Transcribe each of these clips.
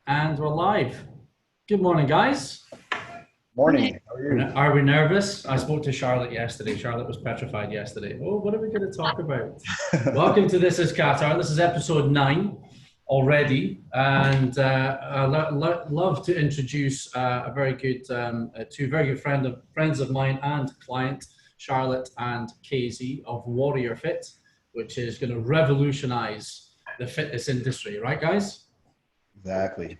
And we're live. Good morning, guys. Morning. How are you? Are we nervous? I spoke to Charlotte yesterday. Charlotte was petrified yesterday. Oh, what are we going to talk about? Welcome to This is Qatar. This is episode 9 already. And I'd love to introduce two very good friends of mine and client, Charlotte and Casey of WarriorFit, which is going to revolutionize the fitness industry. Right, guys? Exactly.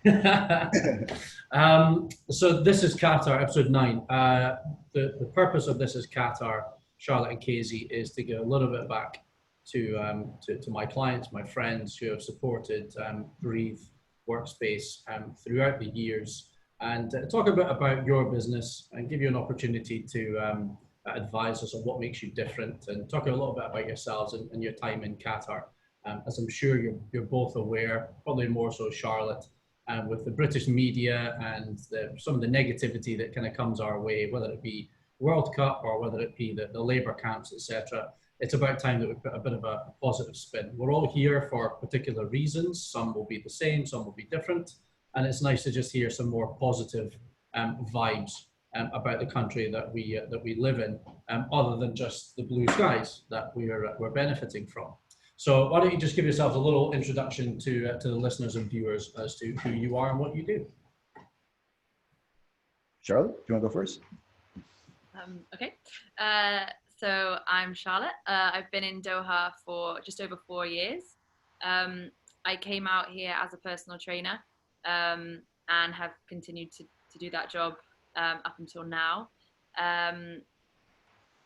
So this is Qatar, episode 9. The purpose of This is Qatar, Charlotte and Casey, is to give a little bit back to my clients, my friends who have supported Breathe Workspace throughout the years, and talk a bit about your business and give you an opportunity to advise us on what makes you different, and talk a little bit about yourselves and your time in Qatar. As I'm sure you're both aware, probably more so Charlotte, with the British media and some of the negativity that kind of comes our way, whether it be World Cup or whether it be the Labour camps, etc. It's about time that we put a bit of a positive spin. We're all here for particular reasons. Some will be the same, some will be different. And it's nice to just hear some more positive vibes about the country that we live in, other than just the blue skies that we're benefiting from. So why don't you just give yourselves a little introduction to the listeners and viewers as to who you are and what you do. Charlotte, do you want to go first? Okay. So I'm Charlotte. I've been in Doha for just over 4 years. I came out here as a personal trainer and have continued to do that job up until now.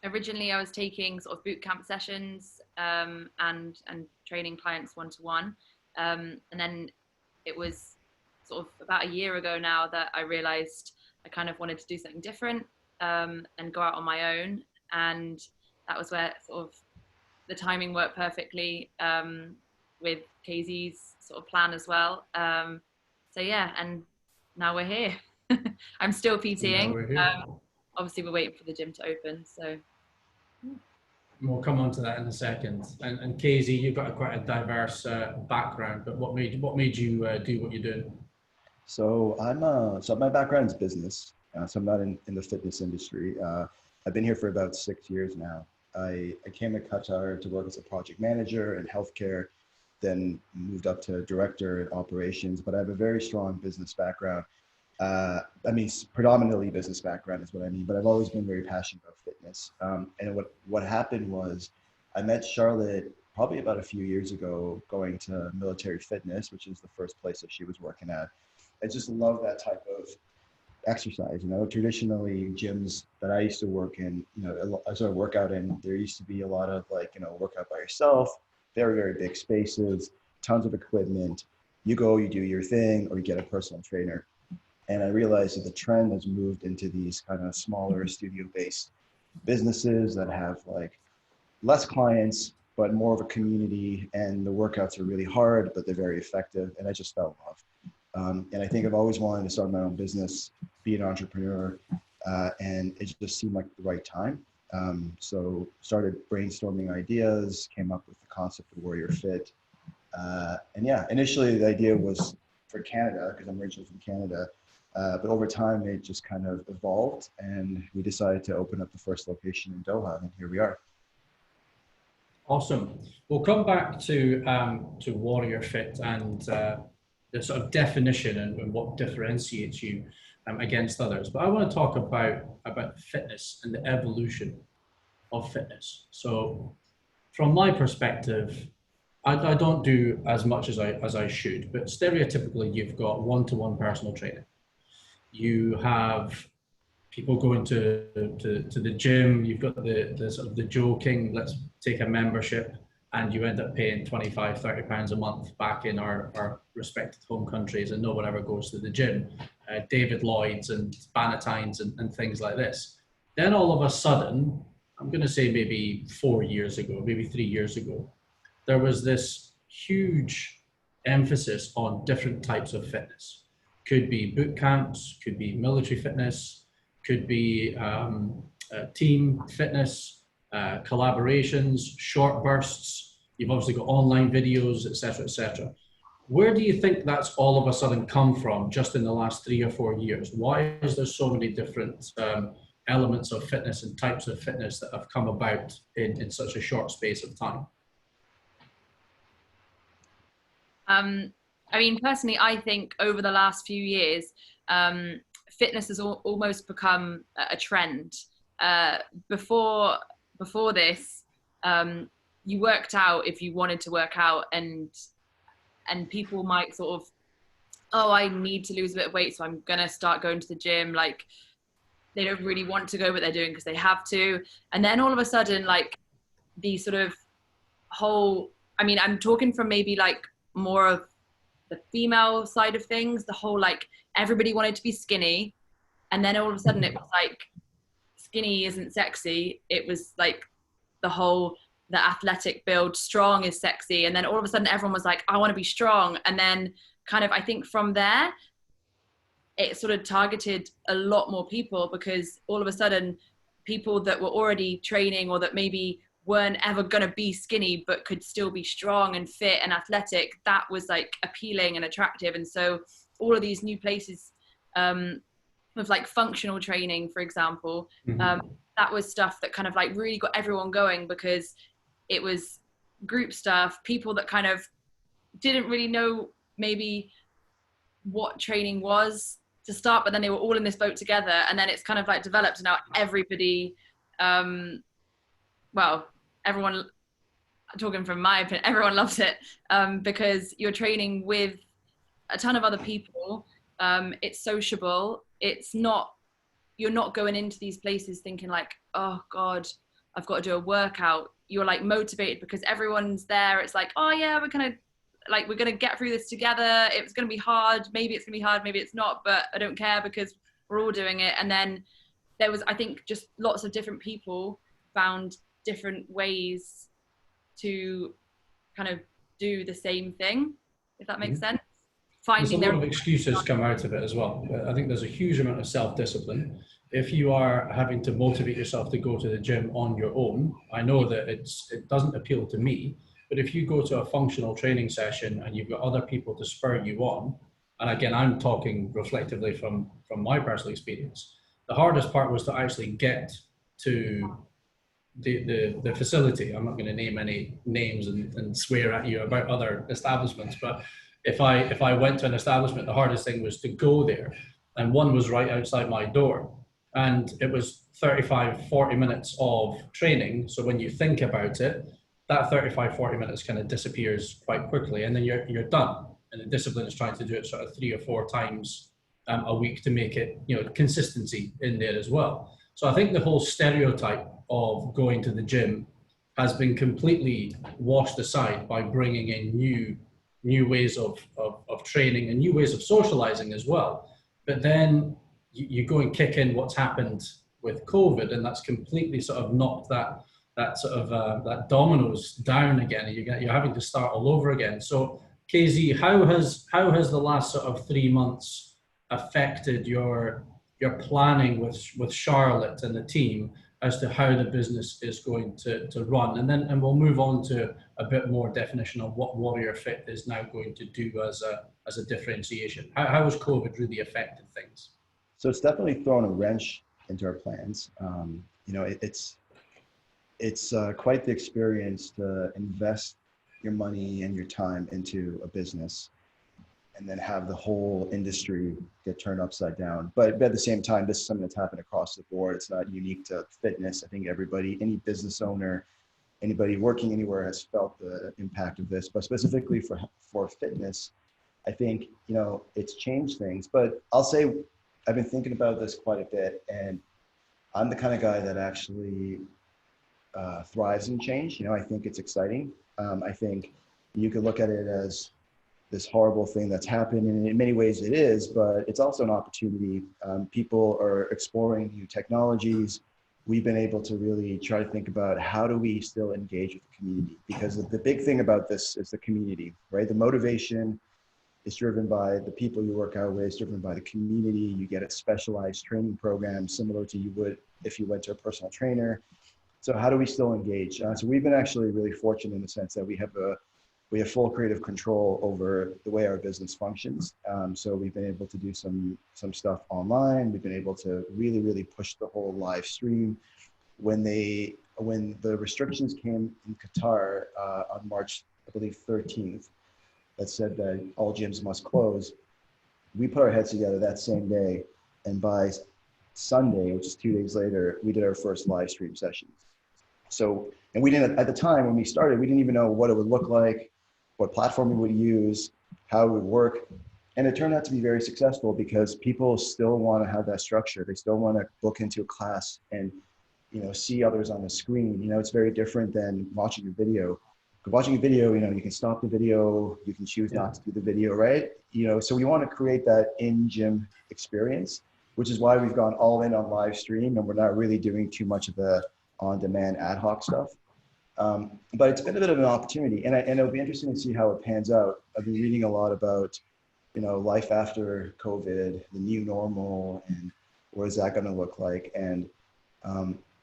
Originally, I was taking sort of boot camp sessions and training clients one-to-one. And then it was sort of about a year ago now that I realized I kind of wanted to do something different and go out on my own. And that was where sort of the timing worked perfectly with Casey's sort of plan as well. So yeah, and now we're here. I'm still PTing. Obviously, we're waiting for the gym to open, so. We'll come on to that in a second. And Casey, you've got quite a diverse background, but what made you do what you're doing? So my background is business. So I'm not in the fitness industry. I've been here for about 6 years now. I came to Qatar to work as a project manager in healthcare, then moved up to director in operations, but I have a very strong business background. Predominantly business background is what I mean, but I've always been very passionate about fitness. And what happened was I met Charlotte probably about a few years ago going to Military Fitness, which is the first place that she was working at. I just love that type of exercise. Traditionally gyms that I used to work in, as I work out in, there used to be a lot of workout by yourself, very, very big spaces, tons of equipment. You go, you do your thing, or you get a personal trainer. And I realized that the trend has moved into these kind of smaller studio-based businesses that have less clients, but more of a community. And the workouts are really hard, but they're very effective. And I just fell in love. And I think I've always wanted to start my own business, be an entrepreneur, and it just seemed like the right time. So started brainstorming ideas, came up with the concept of WarriorFit. And yeah, initially the idea was for Canada, because I'm originally from Canada. But over time, it just kind of evolved, and we decided to open up the first location in Doha, and here we are. Awesome. We'll come back to WarriorFit and the sort of definition and what differentiates you against others. But I want to talk about fitness and the evolution of fitness. So, from my perspective, I don't do as much as I should, but stereotypically, you've got one-to-one personal training. You have people going to the gym. You've got the sort of the joking, let's take a membership, and you end up paying 25, 30 pounds a month back in our respective home countries, and no one ever goes to the gym. David Lloyd's and Bannatynes and things like this. Then all of a sudden, I'm going to say maybe 4 years ago, maybe 3 years ago, there was this huge emphasis on different types of fitness. Could be boot camps, could be military fitness, could be team fitness, collaborations, short bursts. You've obviously got online videos, etc., etc. Where do you think that's all of a sudden come from just in the last 3 or 4 years? Why is there so many different elements of fitness and types of fitness that have come about in such a short space of time? I mean, personally, I think over the last few years, fitness has almost become a trend. Before this, you worked out if you wanted to work out, and people might sort of, oh, I need to lose a bit of weight, so I'm gonna start going to the gym. Like, they don't really want to go, but they're doing because they have to. And then all of a sudden, like, the sort of whole, I mean, I'm talking from maybe like more of the female side of things, the whole, like, everybody wanted to be skinny, and then all of a sudden it was like skinny isn't sexy. It was like the athletic build, strong is sexy, and then all of a sudden everyone was like, I want to be strong. And then kind of, I think from there it sort of targeted a lot more people, because all of a sudden people that were already training, or that maybe weren't ever going to be skinny but could still be strong and fit and athletic, that was like appealing and attractive. And so all of these new places with like functional training, for example, that was stuff that kind of like really got everyone going, because it was group stuff, people that kind of didn't really know maybe what training was to start, but then they were all in this boat together, and then it's kind of like developed, and now everybody, well, everyone, talking from my opinion, everyone loves it, because you're training with a ton of other people. It's sociable. It's not, you're not going into these places thinking like, oh God, I've got to do a workout. You're like motivated because everyone's there. It's like, oh yeah, we're going to get through this together. It's going to be hard. Maybe it's going to be hard. Maybe it's not, but I don't care because we're all doing it. And then there was, I think, just lots of different people found different ways to kind of do the same thing, if that makes sense. There's a lot of excuses come out of it as well. I think there's a huge amount of self-discipline. If you are having to motivate yourself to go to the gym on your own, I know that it doesn't appeal to me, but if you go to a functional training session and you've got other people to spur you on, and again, I'm talking reflectively from my personal experience, the hardest part was to actually get to the facility. I'm not going to name any names and swear at you about other establishments, but if I went to an establishment, the hardest thing was to go there. And one was right outside my door. And it was 35, 40 minutes of training. So when you think about it, that 35, 40 minutes kind of disappears quite quickly. And then you're done. And the discipline is trying to do it sort of 3 or 4 times a week to make it, consistency in there as well. So I think the whole stereotype of going to the gym has been completely washed aside by bringing in new ways of training and new ways of socializing as well. But then you go and kick in what's happened with COVID, and that's completely sort of knocked that sort of that dominoes down again. You're having to start all over again. So KZ, how has the last sort of 3 months affected your planning with Charlotte and the team as to how the business is going to run? And we'll move on to a bit more definition of what WarriorFit is now going to do as a differentiation. How has COVID really affected things? So it's definitely thrown a wrench into our plans. It's quite the experience to invest your money and your time into a business and then have the whole industry get turned upside down. But at the same time, this is something that's happened across the board. It's not unique to fitness. I think everybody, any business owner, anybody working anywhere has felt the impact of this. But specifically for fitness, I think, it's changed things. But I'll say I've been thinking about this quite a bit, and I'm the kind of guy that actually thrives in change. I think it's exciting. I think you could look at it as this horrible thing that's happened, and in many ways it is, but it's also an opportunity. People are exploring new technologies. We've been able to really try to think about how do we still engage with the community, because the big thing about this is the community, right? The motivation is driven by the people you work out with, it's driven by the community. You get a specialized training program similar to you would if you went to a personal trainer. So how do we still engage? So we've been actually really fortunate in the sense that we have we have full creative control over the way our business functions. So we've been able to do some stuff online. We've been able to really push the whole live stream. When the restrictions came in Qatar on March, I believe 13th, that said that all gyms must close, we put our heads together that same day, and by Sunday, which is 2 days later, we did our first live stream sessions. So, and we didn't, at the time when we started, we didn't even know what it would look like, what platform we would use, how it would work. And it turned out to be very successful because people still want to have that structure. They still want to book into a class and, you know, see others on the screen. You know, it's very different than watching a video. Watching a video, you know, you can stop the video, you can choose not to do the video, right? You know, so we want to create that in-gym experience, which is why we've gone all in on live stream, and we're not really doing too much of the on-demand ad hoc stuff. But it's been a bit of an opportunity, and it'll be interesting to see how it pans out. I've been reading a lot about, you know, life after COVID, the new normal, and what is that going to look like? And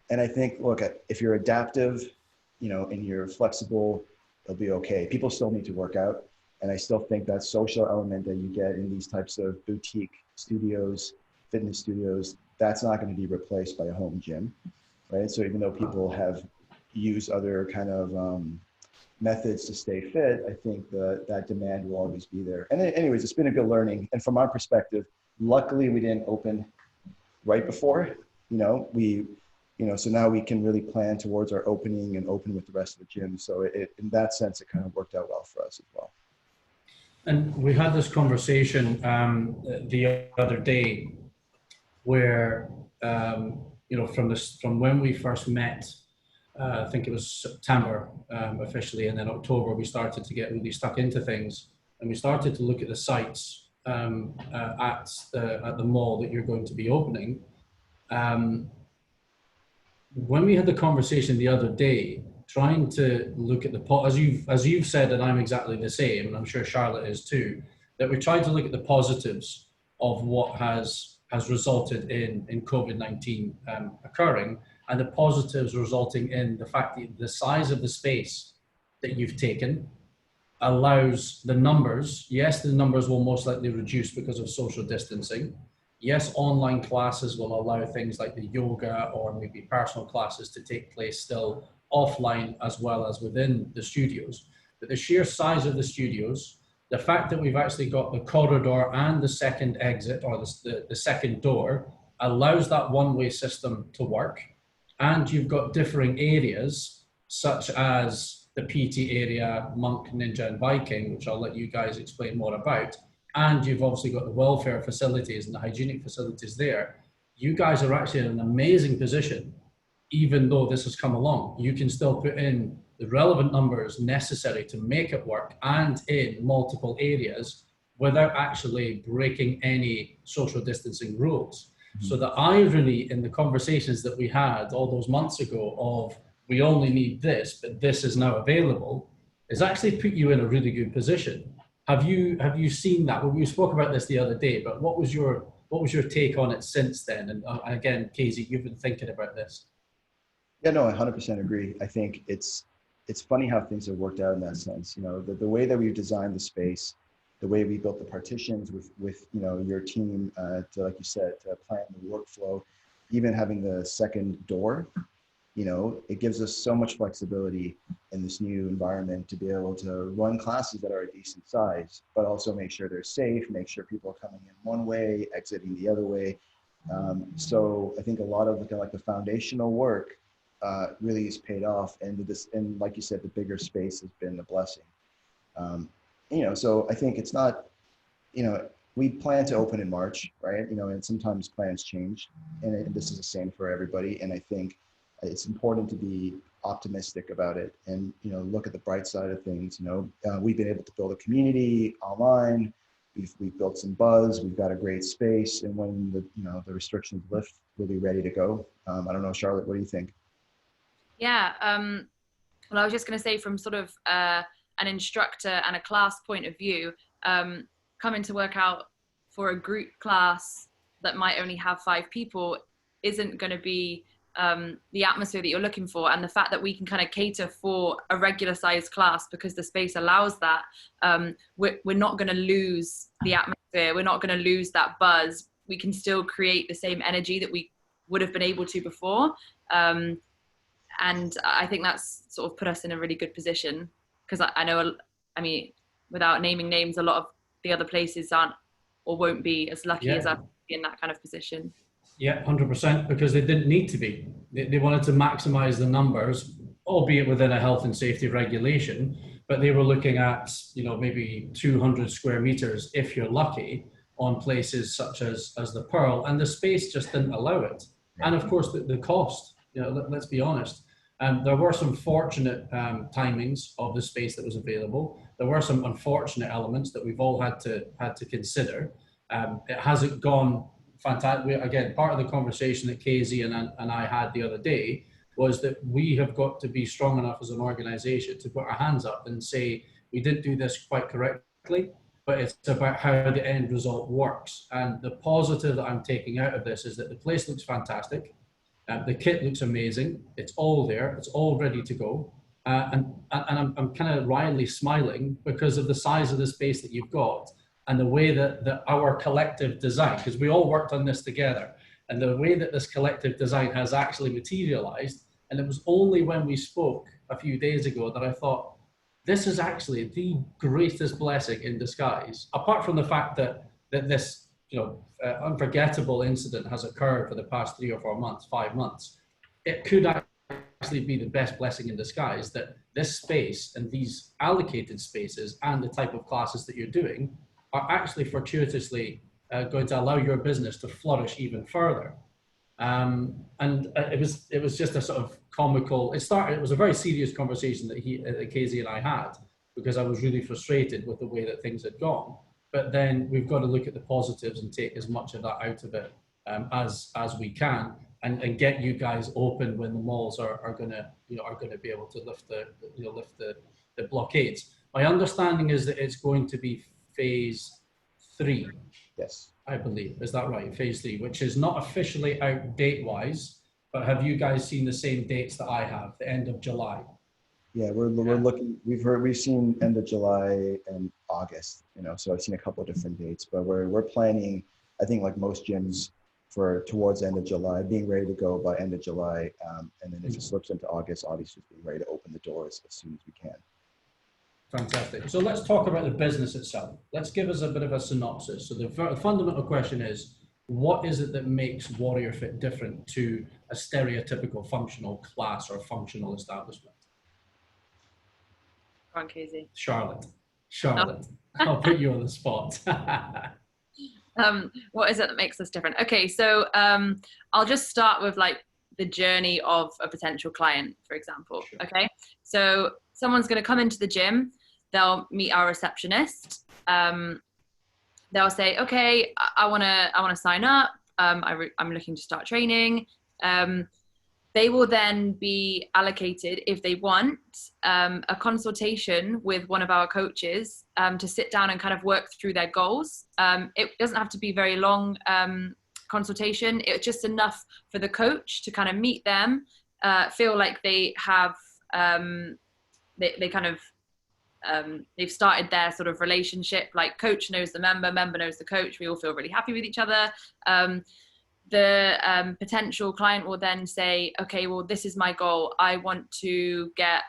I think, look, if you're adaptive, you know, and you're flexible, it'll be okay. People still need to work out, and I still think that social element that you get in these types of boutique studios, fitness studios, that's not going to be replaced by a home gym, right? So even though people have used other kind of methods to stay fit, I think that demand will always be there. And anyways, it's been a good learning. And from our perspective, luckily we didn't open right before, so now we can really plan towards our opening and open with the rest of the gym. So in that sense, it kind of worked out well for us as well. And we had this conversation the other day where, from when we first met, I think it was September officially, and then October, we started to get really stuck into things, and we started to look at the sites at the mall that you're going to be opening. When we had the conversation the other day, trying to look at as you've said, and I'm exactly the same, and I'm sure Charlotte is too, that we're trying to look at the positives of what has resulted in COVID-19 occurring, and the positives resulting in the fact that the size of the space that you've taken allows the numbers. Yes, the numbers will most likely reduce because of social distancing. Yes, online classes will allow things like the yoga or maybe personal classes to take place still offline as well as within the studios. But the sheer size of the studios, the fact that we've actually got the corridor and the second exit, or the second door, allows that one-way system to work. And you've got differing areas such as the PT area, Monk, Ninja, and Viking, which I'll let you guys explain more about. And you've obviously got the welfare facilities and the hygienic facilities there. You guys are actually in an amazing position. Even though this has come along, you can still put in the relevant numbers necessary to make it work, and in multiple areas without actually breaking any social distancing rules. Mm-hmm. So the irony in the conversations that we had all those months ago of we only need this, but this is now available, is actually put you in a really good position. Have you seen that? Well, we spoke about this the other day, but what was your take on it since then? And again, Casey, you've been thinking about this. Yeah, no, I 100% agree. I think it's funny how things have worked out in that sense. You know, the way that we've designed the space, the way we built the partitions with your team to, like you said, to plan the workflow, even having the second door, it gives us so much flexibility in this new environment to be able to run classes that are a decent size, but also make sure they're safe, make sure people are coming in one way, exiting the other way. So I think a lot of the foundational work really has paid off, and like you said, the bigger space has been a blessing. So I think it's not, we plan to open in March, right? And sometimes plans change, and this is the same for everybody. And I think it's important to be optimistic about it and, look at the bright side of things. We've been able to build a community online. We've built some buzz. We've got a great space. And when the restrictions lift, we'll be ready to go. I don't know, Charlotte, what do you think? Yeah. Well, I was just going to say, from sort of an instructor and a class point of view, coming to work out for a group class that might only have 5 people isn't going to be the atmosphere that you're looking for, and the fact that we can kind of cater for a regular sized class because the space allows that. We're not going to lose the atmosphere. We're not going to lose that buzz. We can still create the same energy that we would have been able to before. And I think that's sort of put us in a really good position, because I know, I mean, without naming names, a lot of the other places aren't or won't be as lucky as us in that kind of position. Yeah, 100%, because they didn't need to be. They wanted to maximize the numbers, albeit within a health and safety regulation, but they were looking at, you know, maybe 200 square meters, if you're lucky, on places such as the Pearl, and the space just didn't allow it. And of course, the cost, you know, let's be honest. There were some fortunate timings of the space that was available. There were some unfortunate elements that we've all had to consider. It hasn't gone fantastic. Again, part of the conversation that Casey and I had the other day was that we have got to be strong enough as an organization to put our hands up and say, we didn't do this quite correctly, but it's about how the end result works. And the positive that I'm taking out of this is that the place looks fantastic. The kit looks amazing. It's all there. It's all ready to go. And I'm kind of wryly smiling because of the size of the space that you've got and the way that our collective design, because we all worked on this together, and the way that this collective design has actually materialized. And it was only when we spoke a few days ago that I thought, this is actually the greatest blessing in disguise, apart from the fact that this, you know, unforgettable incident has occurred for the past 3 or 4 months, 5 months. It could actually be the best blessing in disguise that this space and these allocated spaces and the type of classes that you're doing are actually fortuitously going to allow your business to flourish even further. And it was just a sort of comical, it was a very serious conversation that Casey and I had, because I was really frustrated with the way that things had gone. But then we've got to look at the positives and take as much of that out of it as we can, and get you guys open when the malls are going to be able to lift the blockades. My understanding is that it's going to be phase 3. Yes. I believe. Is that right? Phase 3, which is not officially out date-wise, but have you guys seen the same dates that I have, the end of July? Yeah, we're looking, we've seen end of July and August, you know, so I've seen a couple of different dates, but we're planning, I think like most gyms, for towards the end of July, being ready to go by end of July. And then if it slips into August, obviously being ready to open the doors as soon as we can. Fantastic. So let's talk about the business itself. Let's give us a bit of a synopsis. So the fundamental question is, what is it that makes WarriorFit different to a stereotypical functional class or functional establishment? Go on, Casey. Charlotte. I'll put you on the spot. What is it that makes us different? Okay, so I'll just start with like the journey of a potential client, for example. Sure. Okay, so someone's going to come into the gym. They'll meet our receptionist. They'll say, "Okay, I want to sign up. I'm looking to start training." They will then be allocated, if they want, a consultation with one of our coaches to sit down and kind of work through their goals. It doesn't have to be very long consultation. It's just enough for the coach to kind of meet them, feel like they have, they kind of, they've started their sort of relationship, like coach knows the member knows the coach. We all feel really happy with each other. The potential client will then say, okay, well, this is my goal. I want to get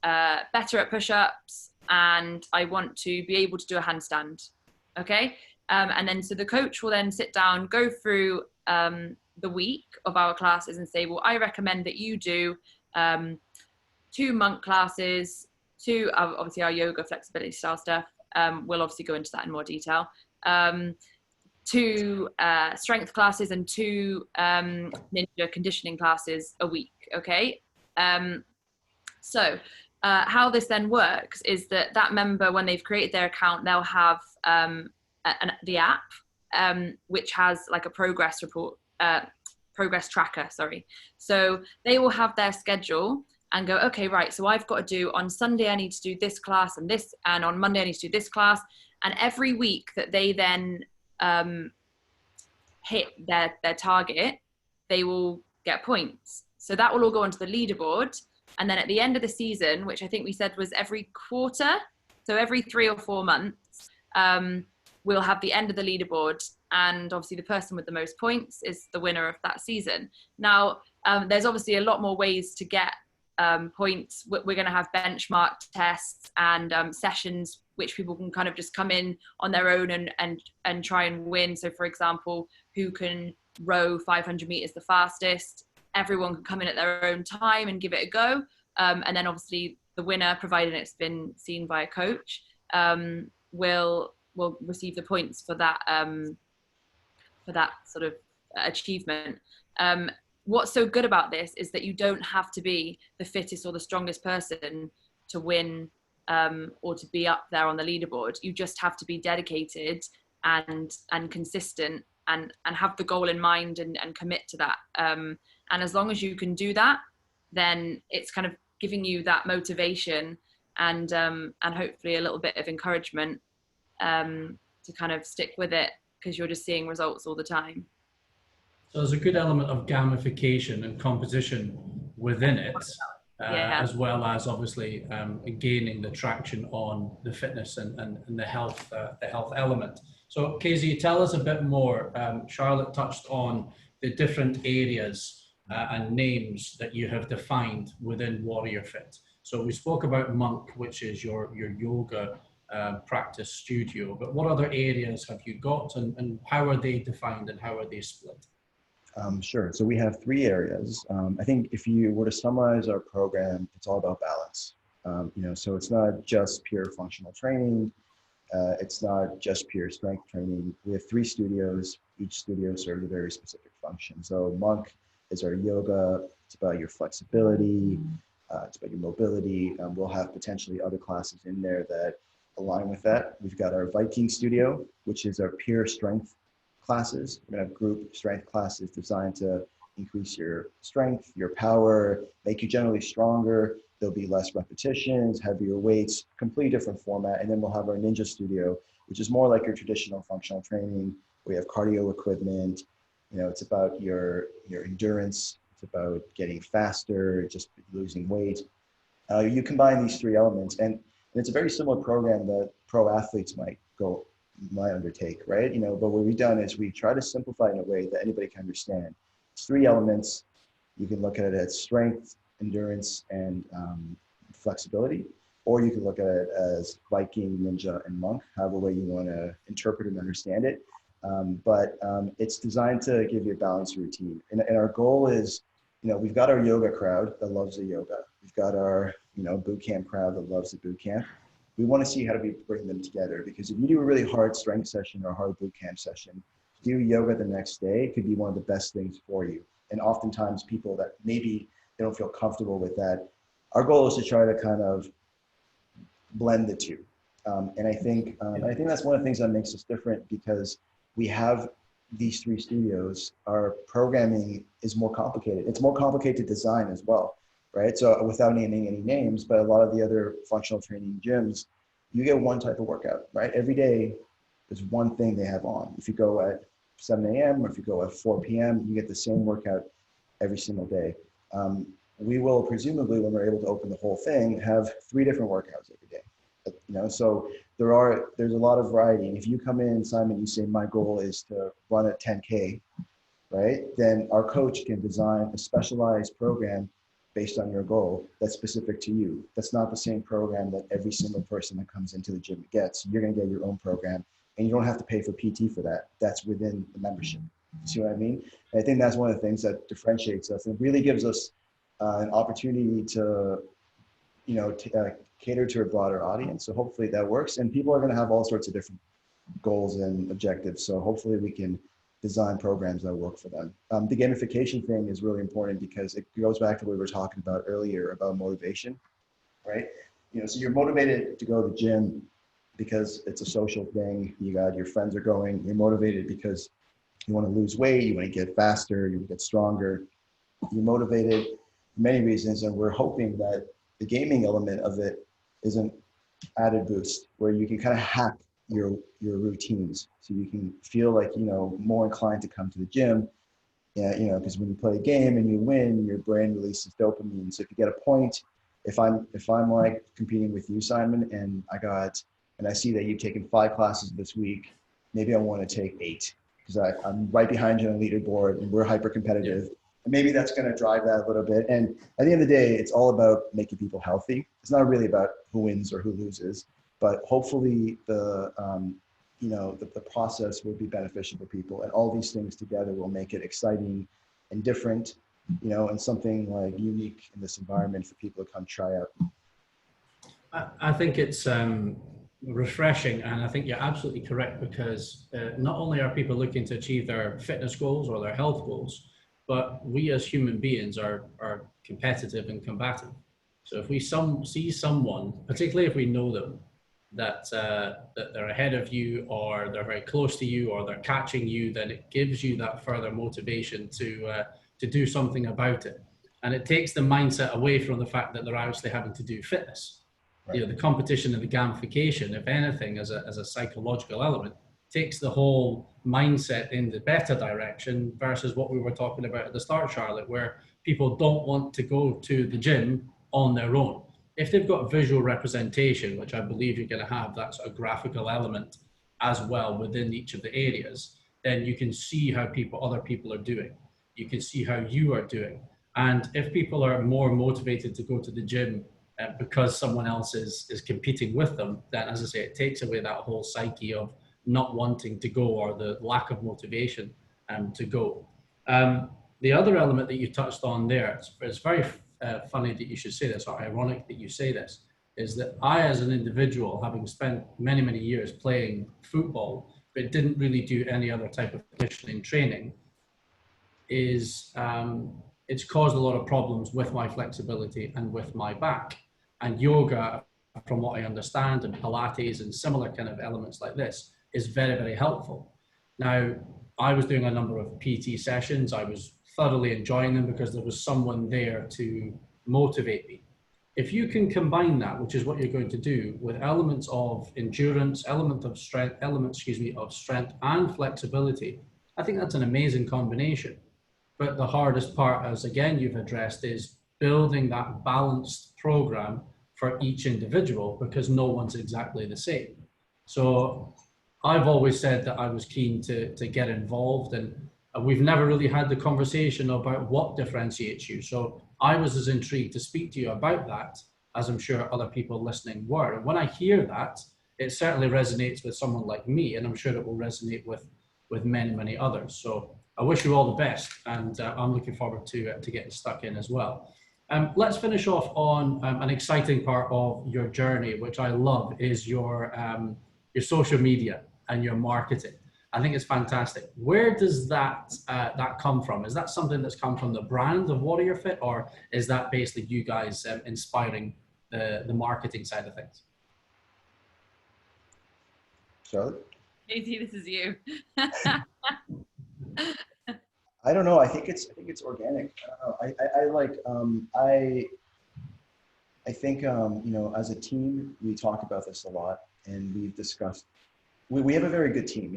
better at push-ups, and I want to be able to do a handstand. Okay. And then, so the coach will then sit down, go through the week of our classes and say, well, I recommend that you do 2 monk classes, 2, obviously our yoga flexibility style stuff. We'll obviously go into that in more detail. 2 strength classes and 2 ninja conditioning classes a week. Okay. So how this then works is that member, when they've created their account, they'll have the app, which has like a progress report, progress tracker, sorry. So they will have their schedule and go, okay, right, so I've got to do, on Sunday I need to do this class and this, and on Monday I need to do this class. And every week that they then hit their target, they will get points. So that will all go onto the leaderboard. And then at the end of the season, which I think we said was every quarter, so every 3 or 4 months, we'll have the end of the leaderboard. And obviously the person with the most points is the winner of that season. Now, there's obviously a lot more ways to get points. We're going to have benchmark tests and sessions which people can kind of just come in on their own and try and win. So for example, who can row 500 meters the fastest? Everyone can come in at their own time and give it a go. And then obviously the winner, provided it's been seen by a coach, will receive the points for that sort of achievement. What's so good about this is that you don't have to be the fittest or the strongest person to win or to be up there on the leaderboard. You just have to be dedicated and consistent and have the goal in mind and commit to that. And as long as you can do that, then it's kind of giving you that motivation and hopefully a little bit of encouragement to kind of stick with it, because you're just seeing results all the time. So there's a good element of gamification and competition within it, as well as obviously gaining the traction on the fitness and the health element. So Casey, tell us a bit more. Charlotte touched on the different areas and names that you have defined within WarriorFit. So we spoke about Monk, which is your yoga practice studio, but what other areas have you got, and how are they defined and how are they split? Sure. So we have 3 areas. I think if you were to summarize our program, it's all about balance. So it's not just pure functional training. It's not just pure strength training. We have 3 studios. Each studio serves a very specific function. So Monk is our yoga. It's about your flexibility. It's about your mobility. We'll have potentially other classes in there that align with that. We've got our Viking studio, which is our pure strength classes. We're going to have group strength classes designed to increase your strength, your power, make you generally stronger. There'll be less repetitions, heavier weights, completely different format. And then we'll have our Ninja studio, which is more like your traditional functional training. We have cardio equipment. It's about your endurance. It's about getting faster, just losing weight. You combine these 3 elements, and it's a very similar program that pro athletes might undertake, right? But what we've done is we try to simplify it in a way that anybody can understand. It's 3 elements. You can look at it as strength, endurance, and flexibility, or you can look at it as Viking, Ninja, and Monk, however way you want to interpret and understand it. But it's designed to give you a balanced routine. And our goal is, we've got our yoga crowd that loves the yoga. We've got our, boot camp crowd that loves the boot camp. We want to see how do we bring them together, because if you do a really hard strength session or a hard boot camp session, do yoga the next day could be one of the best things for you. And oftentimes people that maybe they don't feel comfortable with that, our goal is to try to kind of blend the 2. And I think that's one of the things that makes us different, because we have these 3 studios. Our programming is more complicated. It's more complicated to design as well, right? So without naming any names, but a lot of the other functional training gyms, you get one type of workout, right? Every day, there's one thing they have on. If you go at 7 a.m. or if you go at 4 p.m., you get the same workout every single day. We will presumably, when we're able to open the whole thing, have 3 different workouts every day. So there's a lot of variety. And if you come in, Simon, you say, my goal is to run a 10K, right? Then our coach can design a specialized program based on your goal that's specific to you. That's not the same program that every single person that comes into the gym gets. You're going to get your own program, and you don't have to pay for PT for that. That's within the membership. You see what I mean? And I think that's one of the things that differentiates us and really gives us an opportunity to, cater to a broader audience. So hopefully that works. And people are going to have all sorts of different goals and objectives. So hopefully we can design programs that work for them. The gamification thing is really important, because it goes back to what we were talking about earlier about motivation, right? So you're motivated to go to the gym because it's a social thing. Your friends are going. You're motivated because you want to lose weight. You want to get faster. You want to get stronger. You're motivated for many reasons, and we're hoping that the gaming element of it is an added boost where you can kind of hack your routines, so you can feel like more inclined to come to the gym. Yeah, you know, because when you play a game and you win, your brain releases dopamine. So if you get a point, if I'm like competing with you, Simon, and I see that you've taken 5 classes this week, maybe I want to take 8 because I'm right behind you on the leaderboard and we're hyper competitive. And maybe that's going to drive that a little bit. And at the end of the day, it's all about making people healthy. It's not really about who wins or who loses, but hopefully the process will be beneficial for people, and all these things together will make it exciting and different, and something like unique in this environment for people to come try out. I think it's refreshing, and I think you're absolutely correct, because not only are people looking to achieve their fitness goals or their health goals, but we as human beings are competitive and combative. So if we see someone, particularly if we know them, that they're ahead of you, or they're very close to you, or they're catching you, then it gives you that further motivation to do something about it. And it takes the mindset away from the fact that they're actually having to do fitness. Right. The competition and the gamification, if anything, as a psychological element, takes the whole mindset in the better direction, versus what we were talking about at the start, Charlotte, where people don't want to go to the gym on their own. If they've got visual representation, which I believe you're going to have, that sort of graphical element as well within each of the areas, then you can see how other people are doing. You can see how you are doing. And if people are more motivated to go to the gym because someone else is competing with them, then, as I say, it takes away that whole psyche of not wanting to go, or the lack of motivation to go. The other element that you touched on there, it's very funny that you should say this, or ironic that you say this, is that I, as an individual, having spent many, many years playing football, but didn't really do any other type of conditioning training, it's caused a lot of problems with my flexibility and with my back. And yoga, from what I understand, and Pilates and similar kind of elements like this, is very, very helpful. Now, I was doing a number of PT sessions. I was thoroughly enjoying them because there was someone there to motivate me. If you can combine that, which is what you're going to do, with elements of endurance, elements of strength and flexibility, I think that's an amazing combination. But the hardest part, as again you've addressed, is building that balanced program for each individual, because no one's exactly the same. So I've always said that I was keen to get involved, and we've never really had the conversation about what differentiates you. So I was as intrigued to speak to you about that as I'm sure other people listening were. And when I hear that, it certainly resonates with someone like me, and I'm sure it will resonate with many, many others. So I wish you all the best, and I'm looking forward to getting stuck in as well. Let's finish off on an exciting part of your journey, which I love, is your social media and your marketing. I think it's fantastic. Where does that come from? Is that something that's come from the brand of WarriorFit, or is that basically you guys inspiring the marketing side of things? Charlotte? Katie, this is you. I don't know. I think it's organic. I think as a team, we talk about this a lot, and we've discussed. We have a very good team.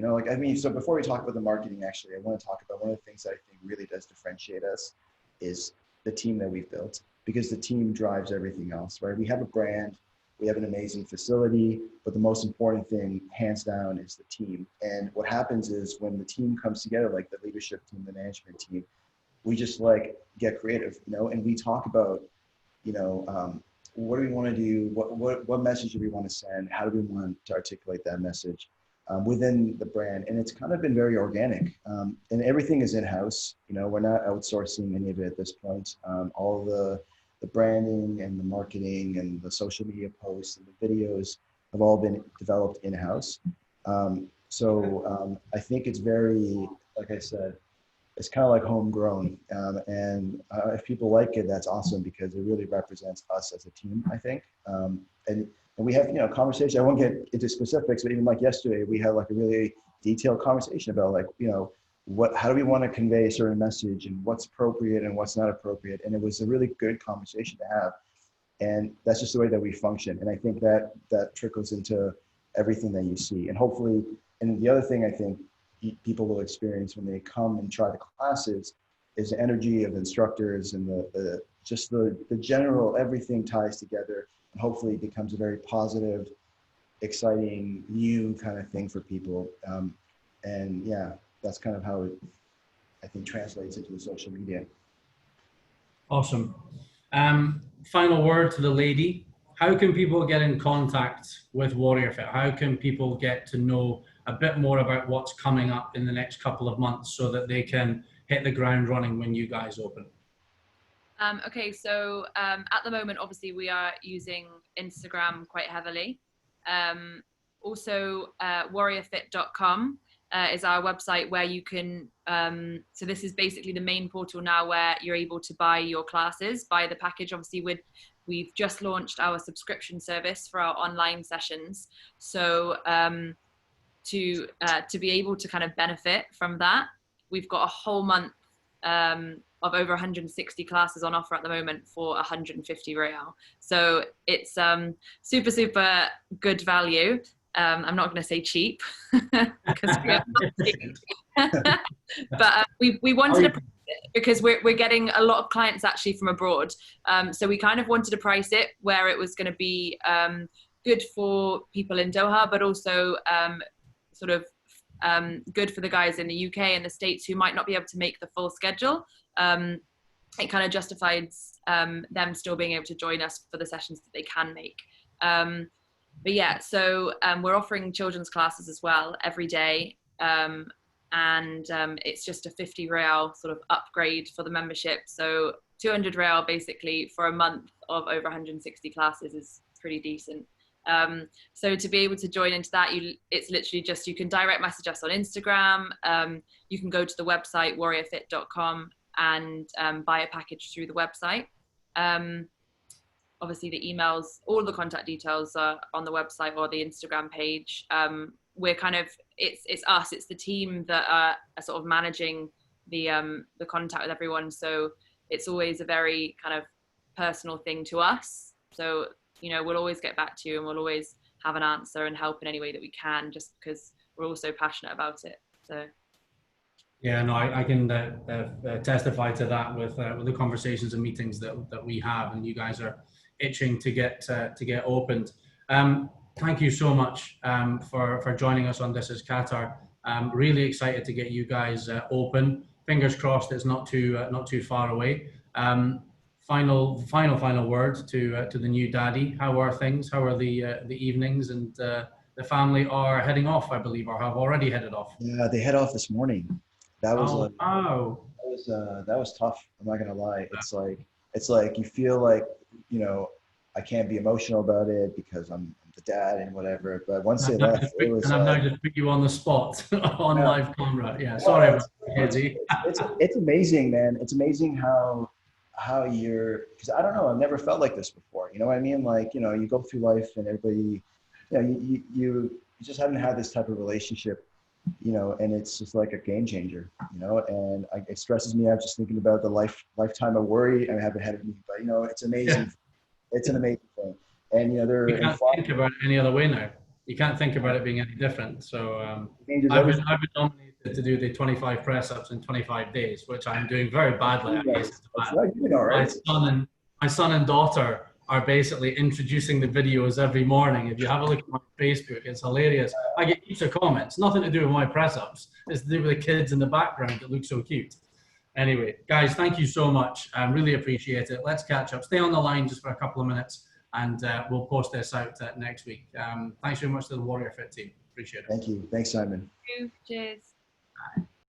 So before we talk about the marketing, actually, I want to talk about one of the things that I think really does differentiate us is the team that we've built, because the team drives everything else, right? We have a brand, we have an amazing facility, but the most important thing, hands down, is the team. And what happens is when the team comes together, like the leadership team, the management team, we just get creative, and we talk about, what do we want to do? What message do we want to send? How do we want to articulate that message within the brand? And it's kind of been very organic, and everything is in-house. We're not outsourcing any of it at this point. All the branding and the marketing and the social media posts and the videos have all been developed in-house. So I think it's very, like I said, it's kind of like homegrown. And if people like it, that's awesome, because it really represents us as a team, I think. And we have, conversation. I won't get into specifics, but even like yesterday, we had like a really detailed conversation about how do we want to convey a certain message, and what's appropriate and what's not appropriate. And it was a really good conversation to have. And that's just the way that we function. And I think that trickles into everything that you see. And hopefully, and the other thing I think people will experience when they come and try the classes is the energy of instructors and just the general, everything ties together and hopefully becomes a very positive, exciting, new kind of thing for people. And yeah, that's kind of how it, I think, translates into the social media. Awesome. Final word to the lady. How can people get in contact with WarriorFit? How can people get to know a bit more about what's coming up in the next couple of months so that they can hit the ground running when you guys open? Okay, so at the moment, obviously, we are using Instagram quite heavily. Also, WarriorFit.com is our website where you can, so this is basically the main portal now where you're able to buy your classes, buy the package. Obviously, we've just launched our subscription service for our online sessions. So to be able to kind of benefit from that, we've got a whole month of over 160 classes on offer at the moment for 150 real. So it's super, super good value. I'm not going to say cheap because we are not cheap. But we wanted to price it because we're getting a lot of clients actually from abroad. So we kind of wanted to price it where it was going to be good for people in Doha, but also sort of good for the guys in the UK and the States who might not be able to make the full schedule. It kind of justifies them still being able to join us for the sessions that they can make. But yeah, so we're offering children's classes as well every day. And it's just a 50 real sort of upgrade for the membership. So 200 real basically for a month of over 160 classes is pretty decent. So to be able to join into that, it's literally just, you can direct message us on Instagram. You can go to the website WarriorFit.com and buy a package through the website. Obviously the emails, all the contact details are on the website or the Instagram page. We're kind of, it's us, it's the team that are sort of managing the contact with everyone. So it's always a very kind of personal thing to us. So, you know, we'll always get back to you and we'll always have an answer and help in any way that we can, just because we're all so passionate about it. So. Yeah, no, I can testify to that with the conversations and meetings that we have, and you guys are itching to get opened. Thank you so much for joining us on This Is Qatar. Really excited to get you guys open. Fingers crossed it's not too far away. Final word to the new daddy. How are things? How are the evenings? And the family are heading off, I believe, or have already headed off. Yeah, they head off this morning. That was that was tough. I'm not gonna lie. It's like you feel like, you know, I can't be emotional about it because I'm the dad and whatever. But once they left, it was. And I've now just put you on the spot on live camera. Yeah, sorry about that. It's amazing, man. It's amazing how you're, because I don't know, I've never felt like this before. You know what I mean? Like, you know, you go through life and everybody, you know, you just haven't had this type of relationship, you know, and it's just like a game changer, you know, and it stresses me out just thinking about the lifetime of worry I have ahead of me. But, you know, it's amazing. Yeah. It's an amazing thing. And, you know, you can't think about it any other way now. You can't think about it being any different. So I've been nominated to do the 25 press ups in 25 days, which I'm doing very badly. My son and daughter are basically introducing the videos every morning. If you have a look at my Facebook, it's hilarious. I get heaps of comments, nothing to do with my press ups. It's to do with the kids in the background that look so cute. Anyway, guys, thank you so much. I really appreciate it. Let's catch up. Stay on the line just for a couple of minutes, and we'll post this out next week. Thanks very much to the WarriorFit team. Appreciate it. Thank you. Thanks, Simon. Thank you. Cheers. Bye.